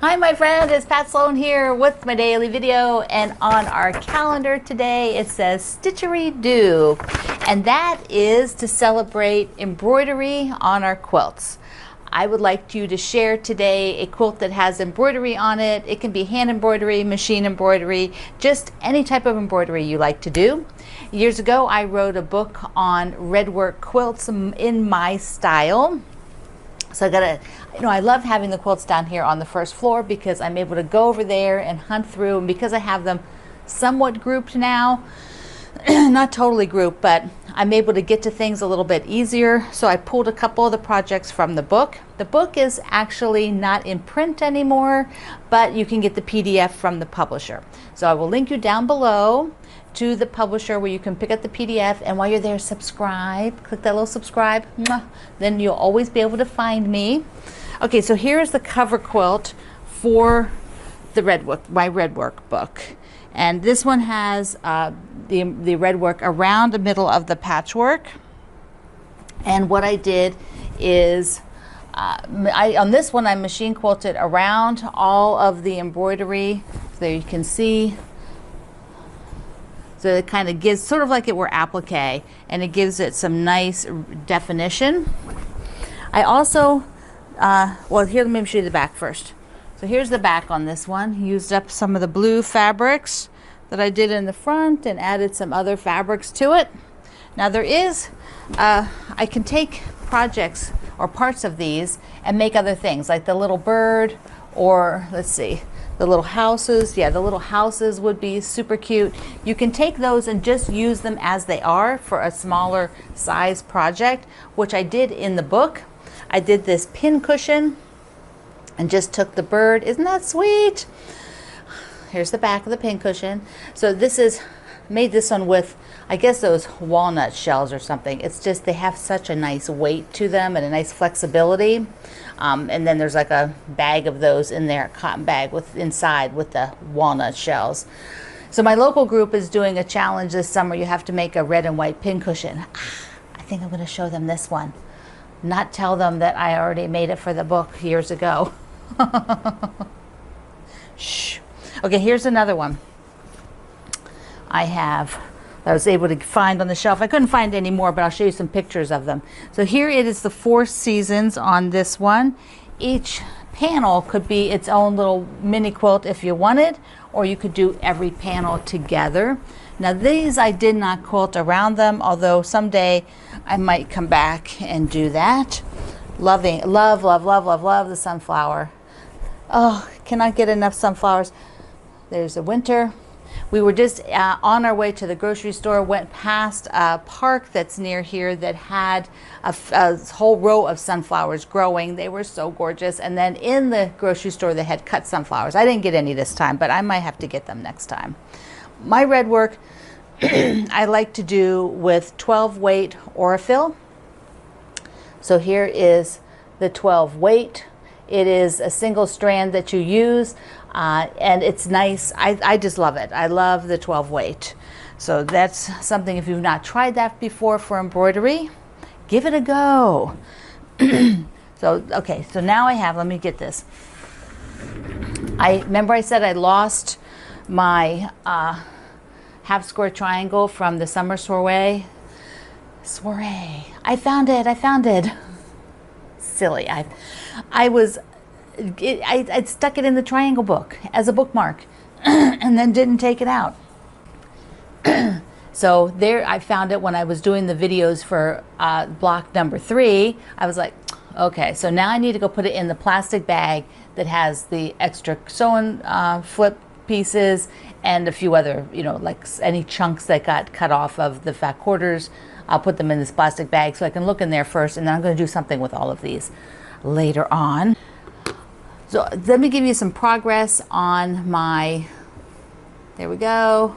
Hi my friend, it's Pat Sloan here with my daily video, and on our calendar today it says Stitchery Do, and that is to celebrate embroidery on our quilts. I would like you to share today a quilt that has embroidery on it. It can be hand embroidery, machine embroidery, just any type of embroidery you like to do. Years ago I wrote a book on red work quilts in my style. So I love having the quilts down here on the first floor because I'm able to go over there and hunt through, and because I have them somewhat grouped now, not totally grouped, but I'm able to get to things a little bit easier. So I pulled a couple of the projects from the book. The book is actually not in print anymore, but you can get the PDF from the publisher. So I will link you down below to the publisher where you can pick up the PDF, and while you're there, subscribe. Click that little subscribe. Then you'll always be able to find me. Okay, so here's the cover quilt for the my red work book. And this one has the red work around the middle of the patchwork. And what I did is, on this one I machine quilted around all of the embroidery. There you can see. So it kind of gives, sort of like it were applique, and it gives it some nice definition. I also, well, here, let me show you the back first. So here's the back on this one. Used up some of the blue fabrics that I did in the front and added some other fabrics to it. Now there is, I can take projects or parts of these and make other things, like the little bird, or let's see, the little houses. Yeah, the little houses would be super cute. You can take those and just use them as they are for a smaller size project, which I did in the book. I did this pin cushion and just took the bird. Isn't that sweet? Here's the back of the pin cushion. So this is, made this one with, I guess, those walnut shells or something. It's just, they have such a nice weight to them and a nice flexibility. And then there's like a bag of those in there, cotton bag with inside with the walnut shells. So my local group is doing a challenge this summer. You have to make a red and white pin cushion. I think I'm going to show them this one. Not tell them that I already made it for the book years ago. Shh. Okay, here's another one that I was able to find on the shelf. I couldn't find any more, but I'll show you some pictures of them. So here it is, the 4 seasons on this one. Each panel could be its own little mini quilt if you wanted, or you could do every panel together. Now these I did not quilt around them, although someday I might come back and do that. Love, love, love, love, love the sunflower. Oh, cannot get enough sunflowers. There's the winter. We were just on our way to the grocery store, went past a park that's near here that had a whole row of sunflowers growing. They were so gorgeous. And then in the grocery store, they had cut sunflowers. I didn't get any this time, but I might have to get them next time. My red work, I like to do with 12 weight Aurifil. So here is the 12 weight. It is a single strand that you use. And it's nice. I just love it. I love the 12 weight. So that's something, if you've not tried that before for embroidery, give it a go. So, okay, so now I have, let me get this. Remember I said I lost my half square triangle from the summer soiree. I found it. Silly. I stuck it in the triangle book as a bookmark and then didn't take it out. So there, I found it when I was doing the videos for block number 3. I was like, okay, so now I need to go put it in the plastic bag that has the extra sewing flip pieces and a few other, like any chunks that got cut off of the fat quarters. I'll put them in this plastic bag so I can look in there first, and then I'm going to do something with all of these later on. So let me give you some progress on my, there we go,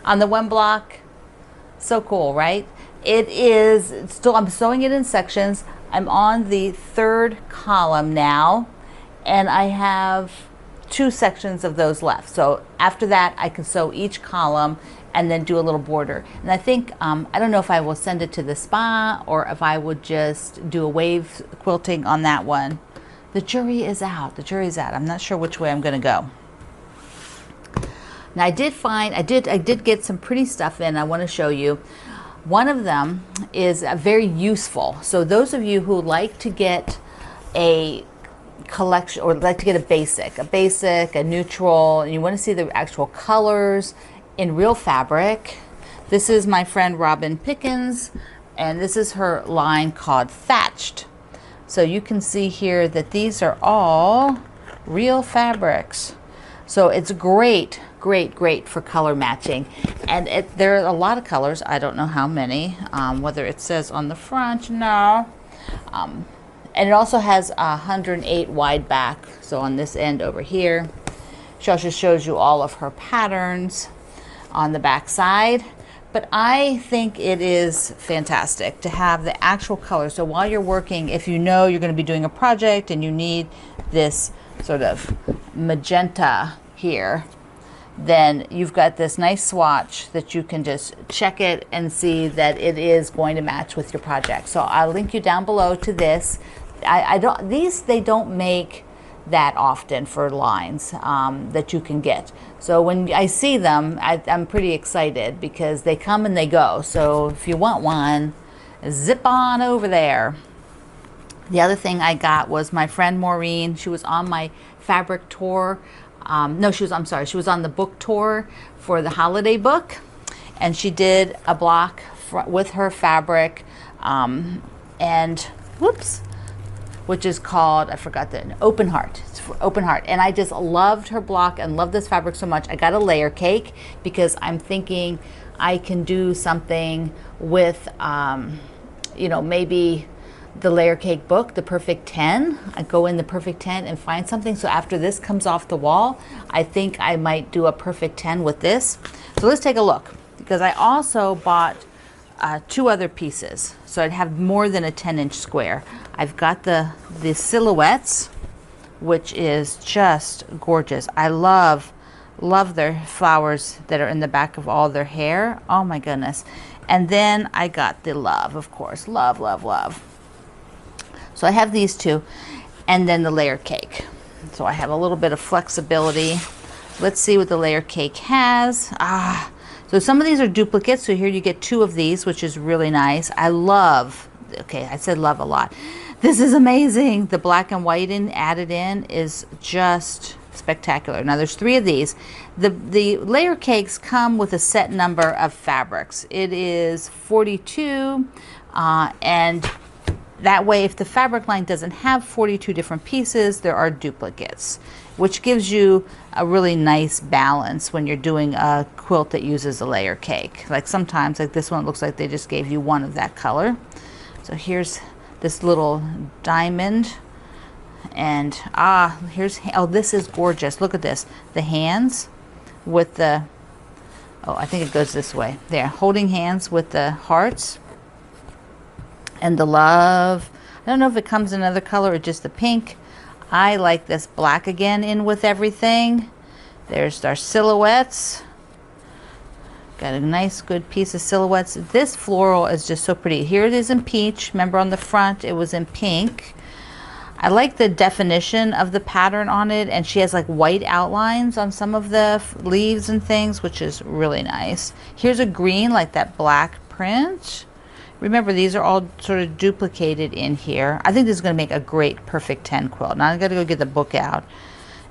on the one block. So cool, right? It is still, I'm sewing it in sections. I'm on the 3rd column now, and I have 2 sections of those left. So after that, I can sew each column and then do a little border. And I think, I don't know if I will send it to the spa or if I would just do a wave quilting on that one. The jury is out. The jury's out. I'm not sure which way I'm going to go. Now I did get some pretty stuff in. I want to show you. One of them is very useful. So those of you who like to get a collection or like to get a basic, a neutral, and you want to see the actual colors in real fabric. This is my friend Robin Pickens, and this is her line called Thatched. So you can see here that these are all real fabrics. So it's great for color matching. And there are a lot of colors. I don't know how many, whether it says on the front, no. And it also has 108 wide back. So on this end over here, she also shows you all of her patterns on the back side. But I think it is fantastic to have the actual color. So while you're working, if you know you're going to be doing a project and you need this sort of magenta here, then you've got this nice swatch that you can just check it and see that it is going to match with your project. So I'll link you down below to this. They don't make that often for lines that you can get. So when I see them, I'm pretty excited because they come and they go. So if you want one, zip on over there. The other thing I got was my friend Maureen. She was on my fabric tour. No, she was on the book tour for the holiday book, and she did a block with her fabric, which is called, I forgot the Open Heart. It's for Open Heart. And I just loved her block and loved this fabric so much. I got a layer cake because I'm thinking I can do something with, maybe the layer cake book, the Perfect 10. I go in the Perfect 10 and find something. So after this comes off the wall, I think I might do a Perfect 10 with this. So let's take a look, because I also bought 2 other pieces. So I'd have more than a 10-inch square. I've got the silhouettes, which is just gorgeous. I love their flowers that are in the back of all their hair. Oh my goodness. And then I got the love, of course. Love, love, love. So I have these 2, and then the layer cake. So I have a little bit of flexibility. Let's see what the layer cake has. So some of these are duplicates. So here you get 2 of these, which is really nice. I love, okay, I said love a lot. This is amazing. The black and white added in is just spectacular. Now there's 3 of these. The layer cakes come with a set number of fabrics. It is 42, and that way, if the fabric line doesn't have 42 different pieces, there are duplicates, which gives you a really nice balance when you're doing a quilt that uses a layer cake. Like sometimes, like this one, it looks like they just gave you 1 of that color. So here's this little diamond, and this is gorgeous. Look at this. The hands with the, I think it goes this way. There, holding hands with the hearts. And the love. I don't know if it comes in another color or just the pink. I like this black again in with everything. There's our silhouettes. Got a nice good piece of silhouettes. This floral is just so pretty. Here it is in peach. Remember on the front it was in pink. I like the definition of the pattern on it, and she has like white outlines on some of the leaves and things, which is really nice. Here's a green, like that black print. Remember, these are all sort of duplicated in here. I think this is going to make a great Perfect 10 quilt. Now I've got to go get the book out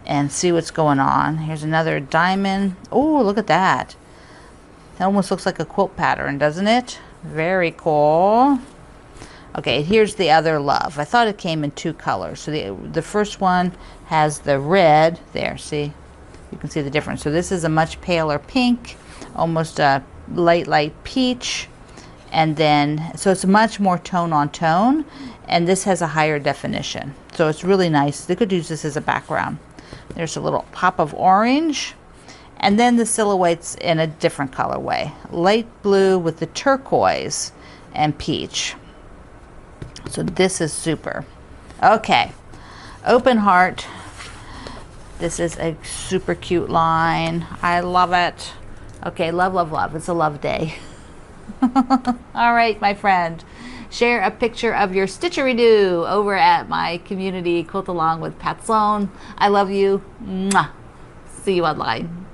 and see what's going on. Here's another diamond. Oh, look at that. That almost looks like a quilt pattern, doesn't it? Very cool. Okay, here's the other love. I thought it came in 2 colors. So the first one has the red. There, see? You can see the difference. So this is a much paler pink, almost a light peach. And then, so it's much more tone on tone, and this has a higher definition. So it's really nice. They could use this as a background. There's a little pop of orange, and then the silhouettes in a different colorway. Light blue with the turquoise and peach. So this is super. Okay, Open Heart. This is a super cute line. I love it. Okay, love, love, love. It's a love day. All right, my friend. share a picture of your Stitchery Do over at my community Quilt Along with Pat Sloan. I love you. Mwah. See you online.